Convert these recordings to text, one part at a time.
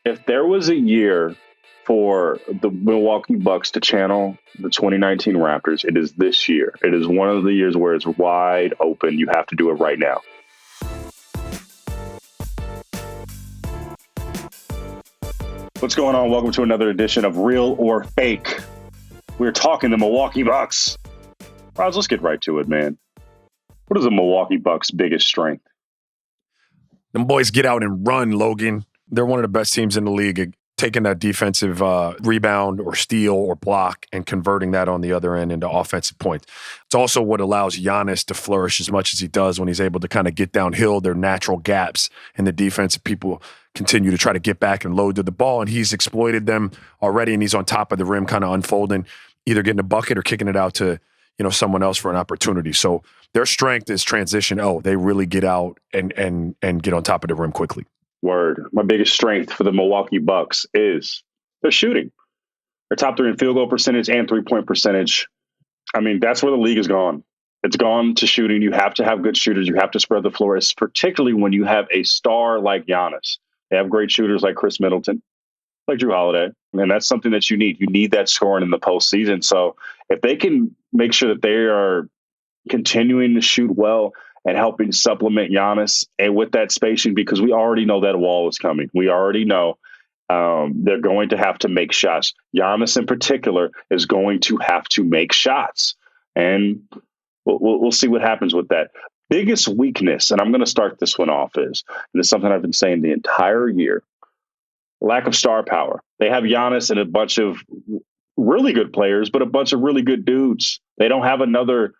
If there was a year for the Milwaukee Bucks to channel the 2019 Raptors, it is this year. It is one of the years where it's wide open. You have to do it right now. What's going on? Welcome to another edition of Real or Fake. We're talking the Milwaukee Bucks. Roz, let's get right to it, man. What is the Milwaukee Bucks' biggest strength? Them boys get out and run, Logan. They're one of the best teams in the league at taking that defensive rebound or steal or block and converting that on the other end into offensive points. It's also what allows Giannis to flourish as much as he does when he's able to kind of get downhill. Their natural gaps in the defense. People continue to try to get back and load to the ball, and he's exploited them already, and he's on top of the rim kind of unfolding, either getting a bucket or kicking it out to someone else for an opportunity. So their strength is transition. They really get out and get on top of the rim quickly. Word. My biggest strength for the Milwaukee Bucks is their shooting. They're top 3 in field goal percentage and 3-point percentage. I mean, that's where the league has gone. It's gone to shooting. You have to have good shooters. You have to spread the floor, particularly when you have a star like Giannis. They have great shooters like Khris Middleton, like Jrue Holiday. And that's something that you need. You need that scoring in the postseason. So if they can make sure that they are continuing to shoot well and helping supplement Giannis and with that spacing, because we already know that wall is coming. We already know they're going to have to make shots. Giannis in particular is going to have to make shots. And we'll see what happens with that. Biggest weakness, and I'm going to start this one off, and it's something I've been saying the entire year, lack of star power. They have Giannis and a bunch of really good players, but a bunch of really good dudes. They don't have another,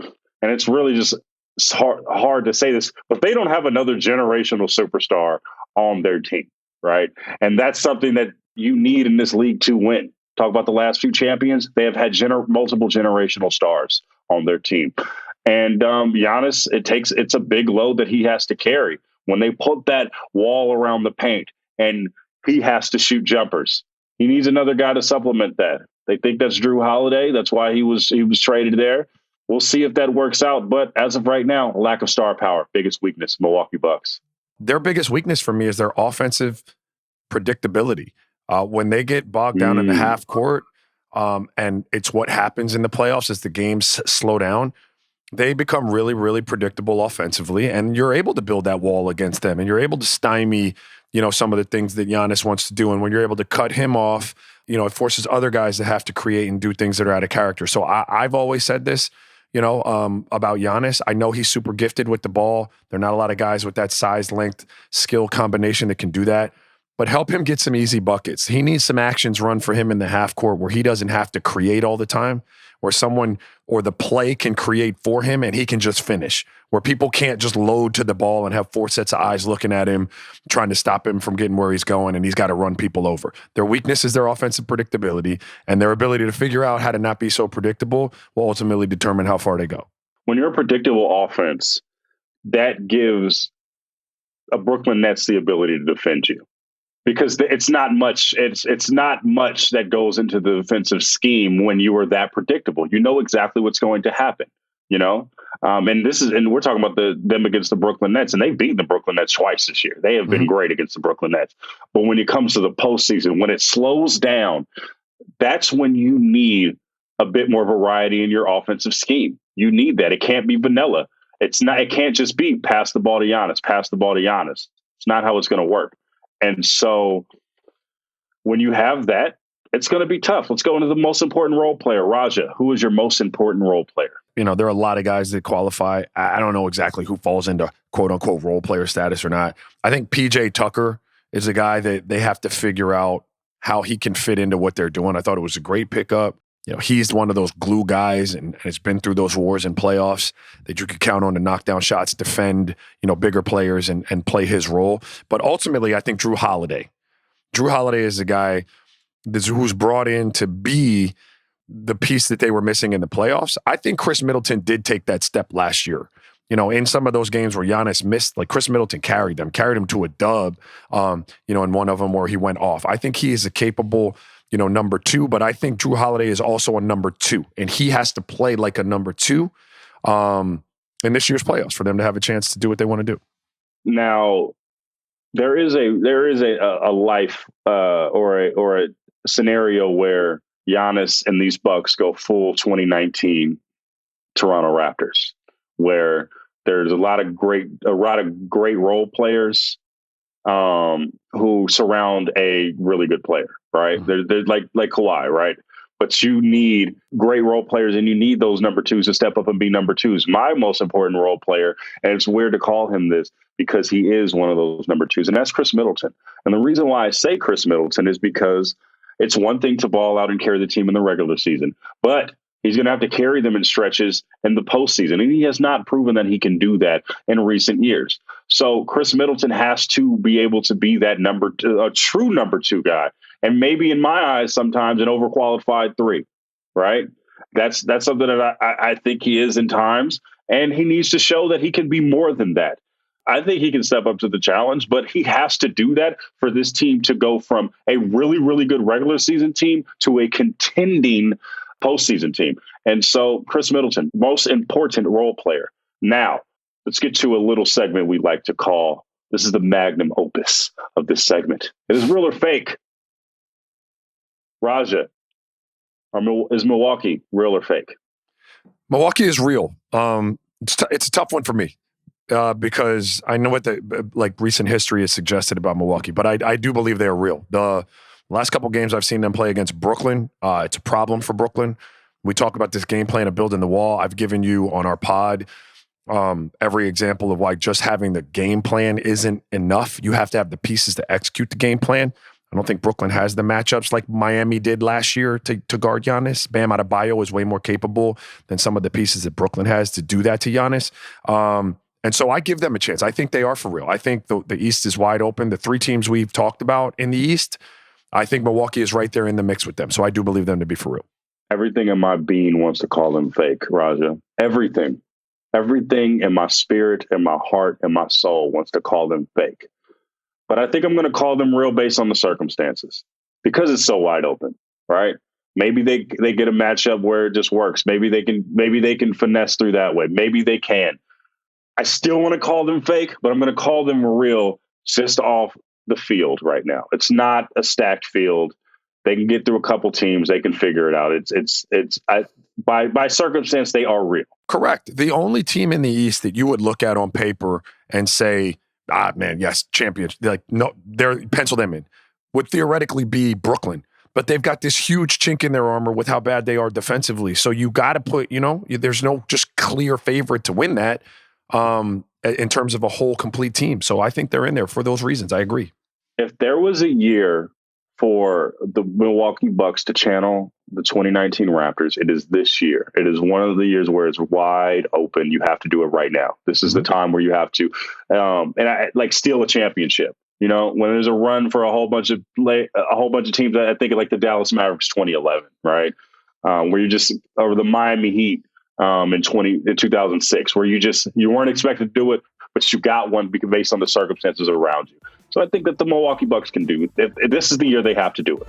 and it's really just hard to say this, but they don't have another generational superstar on their team, right? And that's something that you need in this league to win. Talk about the last few champions. They have had multiple generational stars on their team. And Giannis, it's a big load that he has to carry when they put that wall around the paint and he has to shoot jumpers. He needs another guy to supplement that. They think that's Jrue Holiday. That's why he was traded there. We'll see if that works out. But as of right now, lack of star power, biggest weakness, Milwaukee Bucks. Their biggest weakness for me is their offensive predictability. When they get bogged down in the half court, and it's what happens in the playoffs as the games slow down, they become really, really predictable offensively, and you're able to build that wall against them, and you're able to stymie, some of the things that Giannis wants to do. And when you're able to cut him off, it forces other guys to have to create and do things that are out of character. So I've always said this, about Giannis. I know he's super gifted with the ball. There are not a lot of guys with that size, length, skill combination that can do that. But help him get some easy buckets. He needs some actions run for him in the half court where he doesn't have to create all the time, where someone or the play can create for him and he can just finish, where people can't just load to the ball and have 4 sets of eyes looking at him, trying to stop him from getting where he's going, and he's got to run people over. Their weakness is their offensive predictability, and their ability to figure out how to not be so predictable will ultimately determine how far they go. When you're a predictable offense, that gives a Brooklyn Nets the ability to defend you. Because it's not much. It's not much that goes into the defensive scheme when you are that predictable. You know exactly what's going to happen. And we're talking about them against the Brooklyn Nets, and they've beaten the Brooklyn Nets twice this year. They have been great against the Brooklyn Nets. But when it comes to the postseason, when it slows down, that's when you need a bit more variety in your offensive scheme. You need that. It can't be vanilla. It can't just be pass the ball to Giannis, pass the ball to Giannis. It's not how it's going to work. And so when you have that, it's going to be tough. Let's go into the most important role player. Raja, who is your most important role player? There are a lot of guys that qualify. I don't know exactly who falls into quote unquote role player status or not. I think PJ Tucker is a guy that they have to figure out how he can fit into what they're doing. I thought it was a great pickup. He's one of those glue guys and has been through those wars in playoffs that you could count on to knock down shots, defend, bigger players and play his role. But ultimately, I think Jrue Holiday is a guy who's brought in to be the piece that they were missing in the playoffs. I think Khris Middleton did take that step last year. In some of those games where Giannis missed, like Khris Middleton carried him to a dub, in one of them where he went off. I think he is a capable number 2, but I think Jrue Holiday is also a number 2, and he has to play like a number 2 in this year's playoffs for them to have a chance to do what they want to do. Now, there is a life or a scenario where Giannis and these Bucks go full 2019 Toronto Raptors, where there's a lot of great role players who surround a really good player, right? They're like Kawhi, right? But you need great role players, and you need those number twos to step up and be number twos. My most important role player, and it's weird to call him this because he is one of those number twos, and that's Khris Middleton. And the reason why I say Khris Middleton is because it's one thing to ball out and carry the team in the regular season, but he's going to have to carry them in stretches in the postseason, and he has not proven that he can do that in recent years. So Khris Middleton has to be able to be that a true number two guy. And maybe in my eyes, sometimes an overqualified three, right? That's something that I think he is in times, and he needs to show that he can be more than that. I think he can step up to the challenge, but he has to do that for this team to go from a really, really good regular season team to a contending postseason team. And so Khris Middleton, most important role player. Now, let's get to a little segment we like to call, this is the magnum opus of this segment. It is real or fake. Raja, is Milwaukee real or fake? Milwaukee is real. It's a tough one for me because I know what the recent history has suggested about Milwaukee, but I do believe they are real. The last couple games I've seen them play against Brooklyn, it's a problem for Brooklyn. We talk about this game plan of building the wall. I've given you on our pod every example of why just having the game plan isn't enough. You have to have the pieces to execute the game plan. I don't think Brooklyn has the matchups like Miami did last year to guard Giannis. Bam Adebayo is way more capable than some of the pieces that Brooklyn has to do that to Giannis. And so I give them a chance. I think they are for real. I think the East is wide open. The three teams we've talked about in the East, I think Milwaukee is right there in the mix with them. So I do believe them to be for real. Everything in my being wants to call them fake, Raja. Everything in my spirit and my heart and my soul wants to call them fake. But I think I'm going to call them real based on the circumstances because it's so wide open, right? Maybe they get a matchup where it just works. Maybe they can finesse through that way. Maybe they can. I still want to call them fake, but I'm going to call them real just off the field right now. It's not a stacked field. They can get through a couple teams. They can figure it out. By circumstance, they are real. Correct. The only team in the East that you would look at on paper and say, man, yes, champions. They're pencil them in. Would theoretically be Brooklyn, but they've got this huge chink in their armor with how bad they are defensively. So you got to put, there's no just clear favorite to win that in terms of a whole complete team. So I think they're in there for those reasons. I agree. If there was a year for the Milwaukee Bucks to channel the 2019 Raptors, it is this year. It is one of the years where it's wide open. You have to do it right now. This is the time where you have to, steal a championship. When there's a run for a whole bunch of teams. I think like the Dallas Mavericks 2011, right? Where you just or the Miami Heat in 2006, where you weren't expected to do it, but you got one based on the circumstances around you. So I think that the Milwaukee Bucks can do it. This is the year they have to do it.